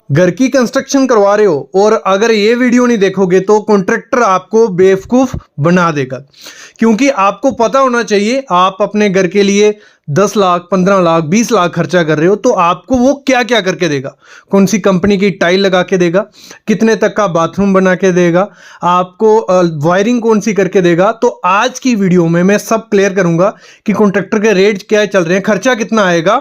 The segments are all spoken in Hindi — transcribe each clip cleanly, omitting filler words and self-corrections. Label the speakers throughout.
Speaker 1: घर की कंस्ट्रक्शन करवा रहे हो और अगर ये वीडियो नहीं देखोगे तो कॉन्ट्रैक्टर आपको बेवकूफ़ बना देगा, क्योंकि आपको पता होना चाहिए आप अपने घर के लिए 10 लाख 15 लाख 20 लाख खर्चा कर रहे हो तो आपको वो क्या क्या करके देगा, कौन सी कंपनी की टाइल लगा के देगा, कितने तक का बाथरूम बना के देगा, आपको वायरिंग कौन सी करके देगा। तो आज की वीडियो में मैं सब क्लियर करूंगा कि कॉन्ट्रैक्टर के रेट क्या चल रहे हैं, खर्चा कितना आएगा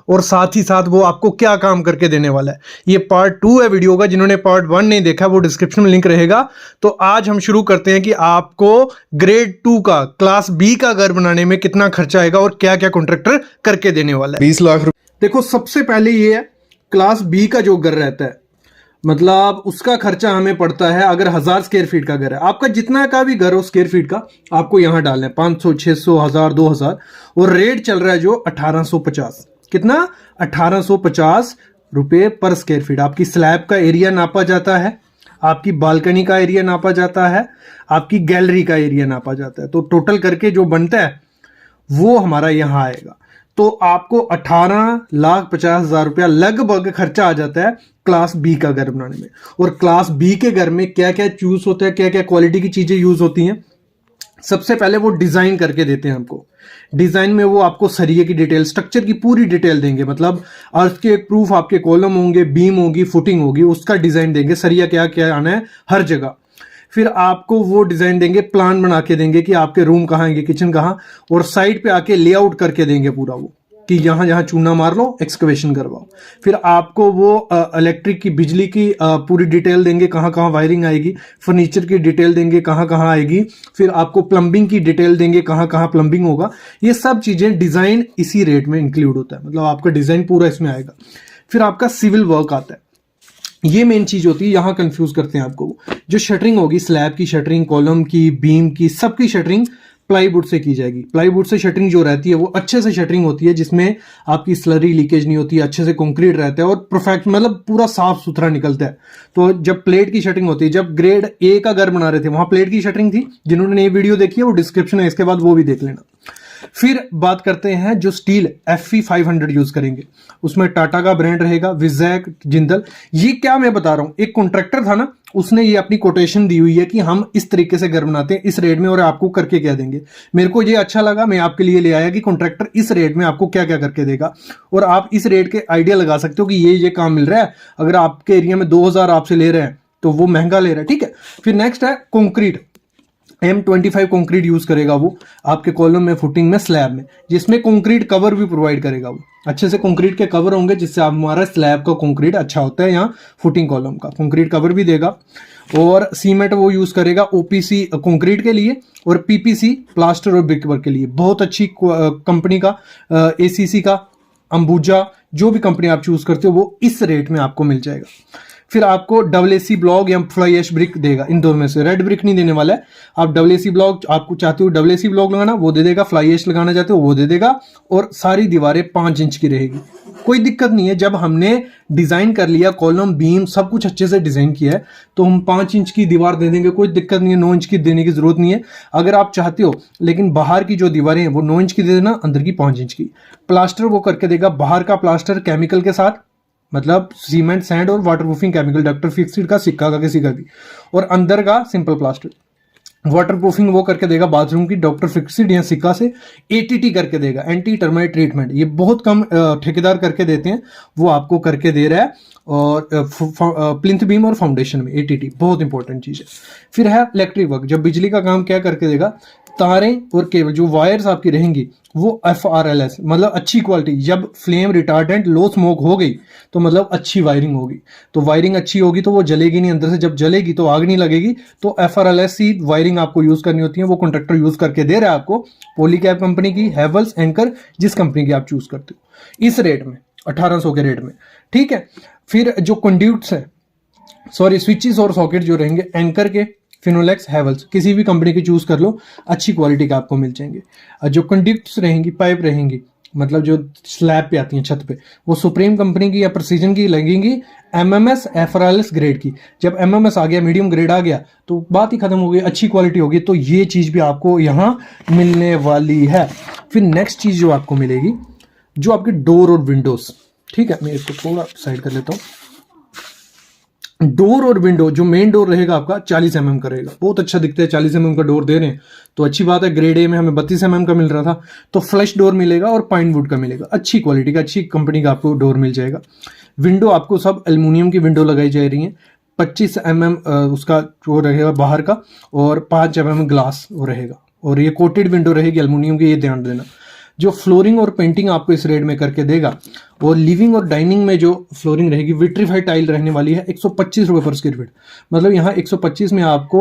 Speaker 1: और साथ ही साथ वो आपको क्या काम करके देने वाला है। ये पार्ट 2 है वीडियो का, जिन्होंने पार्ट 1 नहीं देखा वो डिस्क्रिप्शन में लिंक रहेगा। तो आज हम शुरू करते हैं कि आपको ग्रेड 2 का क्लास बी का घर बनाने में कितना खर्चा आएगा और क्या क्या कॉन्ट्रैक्टर करके देने वाला है।
Speaker 2: 20 लाख रुपए।
Speaker 1: देखो, सबसे पहले ये है क्लास बी का जो घर रहता है, मतलब उसका खर्चा हमें पड़ता है, अगर 1000 स्क्वायर फीट का घर है, आपका जितना का भी घर हो स्क्वायर फीट का, आपको यहां डालना है 500 600 1000 2000, और रेट चल रहा है जो 1850। कितना? 1850 रुपए पर स्क्वायर फीट। आपकी स्लैब का एरिया नापा जाता है, आपकी बालकनी का एरिया नापा जाता है, आपकी गैलरी का एरिया नापा जाता है, तो टोटल करके जो बनता है वो हमारा यहां आएगा। तो आपको 18,50,000 रुपया लगभग खर्चा आ जाता है क्लास बी का घर बनाने में। और क्लास बी के घर में क्या क्या चूज होता है, क्या क्या क्वालिटी की चीजें यूज होती हैं। सबसे पहले वो डिजाइन करके देते हैं हमको। डिजाइन में वो आपको सरिये की डिटेल, स्ट्रक्चर की पूरी डिटेल देंगे, मतलब अर्थ के प्रूफ आपके कॉलम होंगे, बीम होगी, फुटिंग होगी, उसका डिजाइन देंगे, सरिया क्या क्या आना है हर जगह। फिर आपको वो डिजाइन देंगे, प्लान बना के देंगे कि आपके रूम कहाँ आएंगे, किचन कहाँ, और साइड पे आके लेआउट करके देंगे पूरा, वो कि यहां यहां चूना मार लो, एक्सकवेशन करवाओ। फिर आपको वो इलेक्ट्रिक की, बिजली की पूरी डिटेल देंगे, कहाँ कहाँ वायरिंग आएगी। फर्नीचर की डिटेल देंगे, कहाँ कहाँ आएगी। फिर आपको प्लम्बिंग की डिटेल देंगे, कहाँ कहाँ प्लम्बिंग होगा। ये सब चीजें डिजाइन इसी रेट में इंक्लूड होता है, मतलब आपका डिजाइन पूरा इसमें आएगा। फिर आपका सिविल वर्क आता है, ये मेन चीज होती है, यहां कंफ्यूज करते हैं आपको। जो शटरिंग होगी, स्लैब की शटरिंग, कॉलम की, बीम की, सबकी शटरिंग प्लाईवुड से की जाएगी। प्लाईवुड से शटरिंग जो रहती है वो अच्छे से शटरिंग होती है, जिसमें आपकी स्लरी लीकेज नहीं होती, अच्छे से कंक्रीट रहता है और परफेक्ट, मतलब पूरा साफ सुथरा निकलता है। तो जब प्लेट की शटरिंग होती है, जब ग्रेड ए का घर बना रहे थे वहां प्लेट की शटरिंग थी, जिन्होंने ये वीडियो देखी है वो डिस्क्रिप्शन है, इसके बाद वो भी देख लेना। फिर बात करते हैं जो स्टील FE 500 यूज करेंगे, उसमें टाटा का ब्रांड रहेगा, विजैक, जिंदल। ये क्या मैं बता रहा हूं, एक कॉन्ट्रैक्टर था ना, उसने ये अपनी कोटेशन दी हुई है कि हम इस तरीके से घर बनाते हैं इस रेट में और आपको करके क्या देंगे। मेरे को ये अच्छा लगा, मैं आपके लिए ले आया कि कॉन्ट्रैक्टर इस रेट में आपको क्या क्या करके देगा, और आप इस रेट के आइडिया लगा सकते हो कि ये काम मिल रहा है। अगर आपके एरिया में 2000 आपसे ले रहे हैं तो वो महंगा ले रहा है, ठीक है। फिर नेक्स्ट है कंक्रीट, M25 कंक्रीट यूज करेगा वो आपके कॉलम में, फुटिंग में, स्लैब में, जिसमें कंक्रीट कवर भी प्रोवाइड करेगा वो। अच्छे से कंक्रीट के कवर होंगे, जिससे हमारा स्लैब का कंक्रीट अच्छा होता है, यहाँ फुटिंग कॉलम का कंक्रीट कवर भी देगा। और सीमेंट वो यूज करेगा OPC कंक्रीट के लिए, और PPC प्लास्टर और ब्रिकवर्क के लिए। बहुत अच्छी कंपनी का ACC का, अंबुजा, जो भी कंपनी आप चूज करते हो वो इस रेट में आपको मिल जाएगा। फिर आपको AAC ब्लॉक या फ्लाई ऐश ब्रिक देगा, इन दोनों में से। रेड ब्रिक नहीं देने वाला है। आप AAC ब्लॉक, आपको चाहते हो AAC ब्लॉक लगाना वो दे देगा, फ्लाई ऐश लगाना चाहते हो वो दे देगा, और सारी दीवारें 5 इंच की रहेगी। कोई दिक्कत नहीं है, जब हमने डिजाइन कर लिया, कॉलम बीम सब कुछ अच्छे से डिजाइन किया है, तो हम 5 इंच की दीवार दे देंगे, कोई दिक्कत नहीं है। 9 इंच की देने की जरूरत नहीं है। अगर आप चाहते हो, लेकिन बाहर की जो दीवारें हैं वो 9 इंच की दे देना, अंदर की 5 इंच की। प्लास्टर वो करके देगा, बाहर का प्लास्टर केमिकल के साथ, मतलब सीमेंट, सैंड और वाटरप्रूफिंग केमिकल, डॉक्टर फिक्सिड का, सिक्का का, किसी का भी, और अंदर का सिंपल प्लास्टर। वाटरप्रूफिंग वो करके देगा बाथरूम की, डॉक्टर फिक्सिड या सिक्का से। ATT करके देगा, एंटी टर्माइट ट्रीटमेंट। ये बहुत कम ठेकेदार करके देते हैं, वो आपको करके दे रहा है। और प्लिंथ बीम और फाउंडेशन में ATT बहुत इंपॉर्टेंट चीज है। फिर है इलेक्ट्रिक वर्क, जब बिजली का काम क्या करके देगा, तारें और केबल, जो वायर्स आपकी रहेंगी वो FRLS, मतलब अच्छी क्वालिटी। जब फ्लेम रिटार्डेंट, लो स्मोक हो गई तो मतलब अच्छी वायरिंग होगी, तो वायरिंग अच्छी होगी तो वो जलेगी नहीं अंदर से, जब जलेगी तो आग नहीं लगेगी। तो FRLS ही वायरिंग आपको यूज करनी होती है, वो कॉन्ट्रैक्टर यूज करके दे रहा है आपको। पॉलीकैब कंपनी की, हैवेल्स, एंकर, जिस कंपनी की आप चूज करते हो, इस रेट में 1800 के रेट में, ठीक है। फिर जो कंड्यूट्स है, सॉरी स्विचेस और सॉकेट जो रहेंगे, एंकर के, फिनोलेक्स, हैवेल्स, किसी भी कंपनी की चूज कर लो, अच्छी क्वालिटी का आपको मिल जाएंगे। जो कंडक्ट्स रहेंगी, पाइप रहेंगी, मतलब जो स्लैब पे आती हैं छत पे, वो सुप्रीम कंपनी की या प्रेसिजन की लगेंगी, MMS FRLS ग्रेड की। जब MMS आ गया, मीडियम ग्रेड आ गया, तो बात ही खत्म हो गई, अच्छी क्वालिटी होगी। तो ये चीज भी आपको यहां मिलने वाली है। फिर नेक्स्ट चीज जो आपको मिलेगी, जो आपके डोर और विंडोज, ठीक है। मैं इसको थोड़ा साइड कर लेता हूं। डोर और विंडो, जो मेन डोर रहेगा आपका 40 mm का रहेगा, बहुत अच्छा दिखता है। 40 mm का डोर दे रहे हैं तो अच्छी बात है। ग्रेड ए में हमें 32 mm का मिल रहा था, तो फ्लश डोर मिलेगा और पाइन वुड का मिलेगा, अच्छी क्वालिटी का, अच्छी कंपनी का आपको डोर मिल जाएगा। विंडो आपको सब एल्युमिनियम की विंडो लगाई जा रही है। 25 mm उसका जो रहेगा बाहर का, और 5 mm ग्लास वो रहेगा, और ये कोटेड विंडो रहेगी एल्युमिनियम की, ये ध्यान देना। जो फ्लोरिंग और पेंटिंग आपको इस रेट में करके देगा, और लिविंग और डाइनिंग में जो फ्लोरिंग रहेगी विट्रीफाइड टाइल रहने वाली है, 125 रुपये पर स्क्वायर फीट। मतलब यहाँ 125 में आपको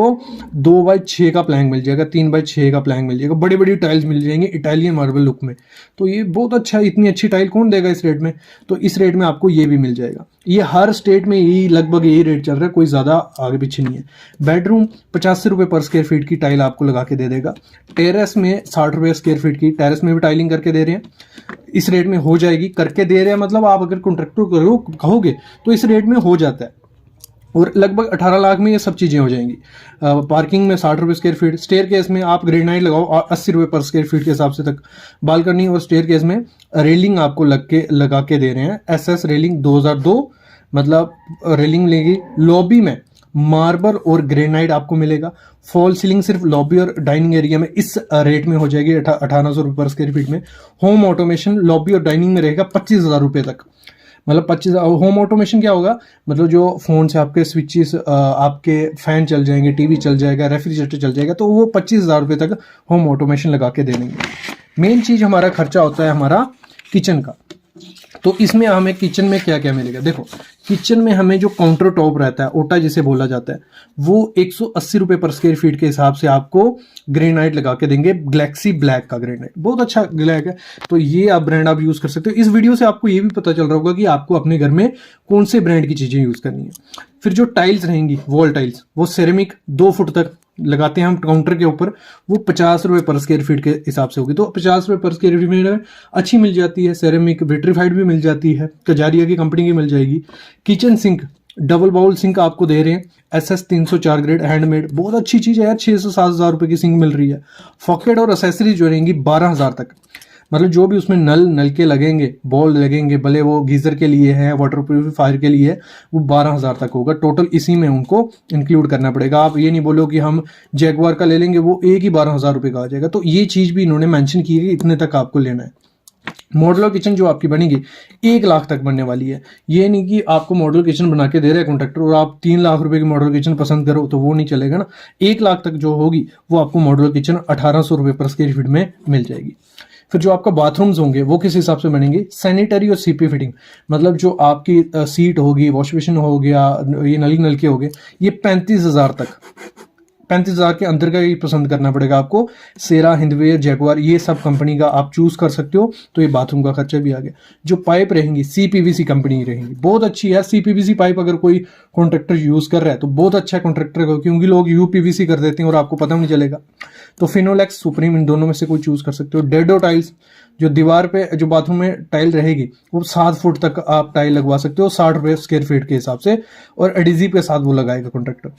Speaker 1: 2x6 का प्लैंक मिल जाएगा, 3x6 का प्लैंक मिल जाएगा, बड़ी बड़ी टाइल्स मिल जाएंगी इटालियन मार्बल लुक में। तो ये बहुत अच्छा है, इतनी अच्छी टाइल कौन देगा इस रेट में? तो इस रेट में आपको ये भी मिल जाएगा। ये हर स्टेट में यही लगभग यही रेट चल रहा है, कोई ज़्यादा आगे पीछे नहीं है। बेडरूम 85 रुपये पर स्क्वायर फीट की टाइल आपको लगा के दे देगा। टेरेस में 60 रुपये स्क्वायर फीट की, टेरेस में भी टाइलिंग करके दे रहे हैं, इस रेट में हो जाएगी। करके दे रहे हैं मतलब आप अगर कॉन्ट्रैक्टर करो कहोगे तो इस रेट में हो जाता है, और लगभग 18 लाख में ये सब चीज़ें हो जाएंगी। पार्किंग में 60 रुपये स्क्वायर फीट, स्टेयर केस में आप ग्रेनाइट लगाओ और 80 रुपये पर स्क्वायर फीट के हिसाब से तक। बालकनी और स्टेयर केस में रेलिंग आपको लगा के दे रहे हैं, एसएस रेलिंग 2002, मतलब रेलिंग लेगी। लॉबी में मार्बल और ग्रेनाइट आपको मिलेगा। फॉल सीलिंग सिर्फ लॉबी और डाइनिंग एरिया में इस रेट में हो जाएगी 1800 रुपये पर स्क्वायर फीट में। होम ऑटोमेशन लॉबी और डाइनिंग में रहेगा 25,000 रुपये तक। मतलब 25 होम ऑटोमेशन क्या होगा? मतलब जो फोन से आपके स्विचेस, आपके फैन चल जाएंगे, टीवी चल जाएगा, रेफ्रिजरेटर चल जाएगा, तो वो 25,000 रुपये तक होम ऑटोमेशन लगा के दे देंगे। मेन चीज हमारा खर्चा होता है हमारा किचन का। तो इसमें हमें किचन में क्या क्या मिलेगा? देखो, किचन में हमें जो काउंटर टॉप रहता है, ओटा जिसे बोला जाता है, वो 180 रुपये पर स्क्वायर फीट के हिसाब से आपको ग्रेनाइट लगा के देंगे। गैलेक्सी ब्लैक का ग्रेनाइट बहुत अच्छा ब्लैक है, तो ये आप ब्रांड आप यूज कर सकते हो। इस वीडियो से आपको ये भी पता चल रहा होगा कि आपको अपने घर में कौन से ब्रांड की चीजें यूज करनी है। फिर जो टाइल्स रहेंगी, वॉल टाइल्स, वो सेरेमिक 2 फुट तक लगाते हैं हम काउंटर के ऊपर, वो 50 रुपये पर स्क्वायर फीट के हिसाब से होगी। तो 50 रुपये पर स्क्वायर फीट में अच्छी मिल जाती है। सेरेमिक विट्रीफाइड भी मिल जाती है, कजारिया की कंपनी की मिल जाएगी। Kitchen sink double bowl sink आपको दे रहे हैं, SS 304 ग्रेड हैंडमेड, बहुत अच्छी चीज़ है यार। 6 से 7 हज़ार रुपये की सिंक मिल रही है। फॉकेट और एसेसरीज जो रहेंगी 12,000 तक। मतलब जो भी उसमें नल के लगेंगे, बॉल लगेंगे, भले वो गीजर के लिए है, वाटर प्यूरिफायर के लिए है, वो 12,000 तक होगा टोटल। इसी में उनको इंक्लूड करना पड़ेगा। आप ये नहीं बोलो कि हम जैगवार का ले लेंगे, वो एक ही 12,000 रुपये का आ जाएगा। तो ये चीज़ भी इन्होंने मेंशन की है कि इतने तक आपको लेना है। मॉडुलर किचन जो आपकी बनेगी 1 लाख तक बनने वाली है। ये नहीं कि आपको मॉडुलर किचन बना के दे रहा है कॉन्ट्रैक्टर और आप 3 लाख रुपए की मॉडुलर किचन पसंद करो, तो वो नहीं चलेगा ना। 1 लाख तक जो होगी वो आपको मॉडुलर किचन 1800 रुपये पर स्क्वायर फीट में मिल जाएगी। फिर जो आपका बाथरूम्स होंगे वो किस हिसाब से बनेंगे? सैनिटरी और सीपी फिटिंग, मतलब जो आपकी सीट होगी, वॉश बेसिन हो गया, ये नल के हो गए, ये 35,000 तक, 35,000 के अंदर का ही पसंद करना पड़ेगा आपको। सेरा, हिंदवेयर, जैगवार, ये सब कंपनी का आप चूज कर सकते हो। तो ये बाथरूम का खर्चा भी आ गया। जो पाइप रहेंगी CPVC कंपनी की रहेंगी, बहुत अच्छी है। CPVC पाइप अगर कोई कॉन्ट्रैक्टर यूज कर रहा है तो बहुत अच्छा कॉन्ट्रैक्टर है, क्योंकि लोग UPVC कर देते हैं और आपको पता नहीं चलेगा। तो फिनोलेक्स, सुप्रीम, इन दोनों में से कोई चूज कर सकते हो। डेडो टाइल्स, जो दीवार पे जो बाथरूम में टाइल रहेगी वो 7 फुट तक आप टाइल लगवा सकते हो 60 रुपये स्क्वायर फीट के हिसाब से, और एडिजिव के साथ वो लगाएगा कॉन्ट्रैक्टर।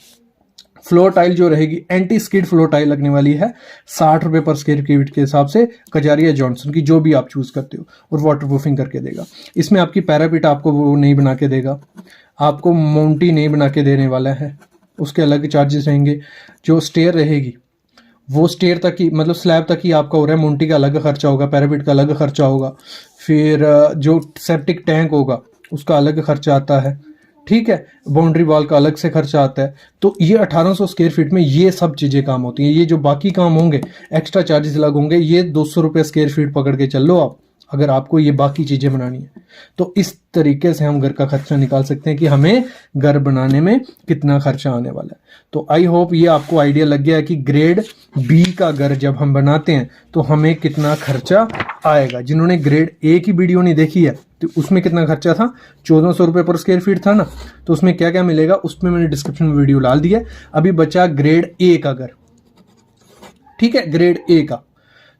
Speaker 1: फ्लोर टाइल जो रहेगी एंटी स्किड फ्लोर टाइल लगने वाली है 60 रुपये पर स्क्वायर फीट के हिसाब से, कजारिया जॉनसन की, जो भी आप चूज करते हो, और वाटर प्रूफिंग करके देगा। इसमें आपकी पैरापिट आपको वो नहीं बना के देगा, आपको माउंटी नहीं बना के देने वाला है, उसके अलग चार्जेस रहेंगे। जो स्टेयर रहेगी वो स्टेयर तक ही, मतलब स्लैब तक ही आपका हो रहा है, माउंटी का अलग खर्चा होगा, पैरापिट का अलग खर्चा होगा। फिर जो सेप्टिक टैंक होगा उसका अलग खर्चा आता है, ठीक है। बाउंड्री वॉल का अलग से खर्चा आता है। तो ये 1800 स्क्वायर फीट में ये सब चीजें काम होती हैं। ये जो बाकी काम होंगे, एक्स्ट्रा चार्जेस अलग होंगे, ये 200 रुपये स्क्वायर फीट पकड़ के चल लो आप, अगर आपको ये बाकी चीजें बनानी है। तो इस तरीके से हम घर का खर्चा निकाल सकते हैं कि हमें घर बनाने में कितना खर्चा आने वाला है। तो आई होप ये आपको आइडिया लग गया है कि ग्रेड बी का घर जब हम बनाते हैं तो हमें कितना खर्चा आएगा। जिन्होंने ग्रेड ए की वीडियो नहीं देखी है तो उसमें कितना खर्चा था, 1400 रुपये पर स्क्वायर फीट था ना, तो उसमें क्या क्या मिलेगा उसमें मैंने डिस्क्रिप्शन में वीडियो डाल दिया। अभी बचा ग्रेड ए का घर, ठीक है, ग्रेड ए का।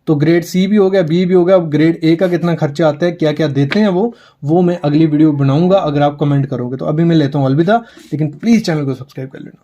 Speaker 1: तो ग्रेड सी भी हो गया, बी भी हो गया, अब ग्रेड ए का कितना खर्चा आता है, क्या क्या देते हैं वो मैं अगली वीडियो बनाऊंगा अगर आप कमेंट करोगे। तो अभी मैं लेता हूं अलविदा, लेकिन प्लीज चैनल को सब्सक्राइब कर लेना।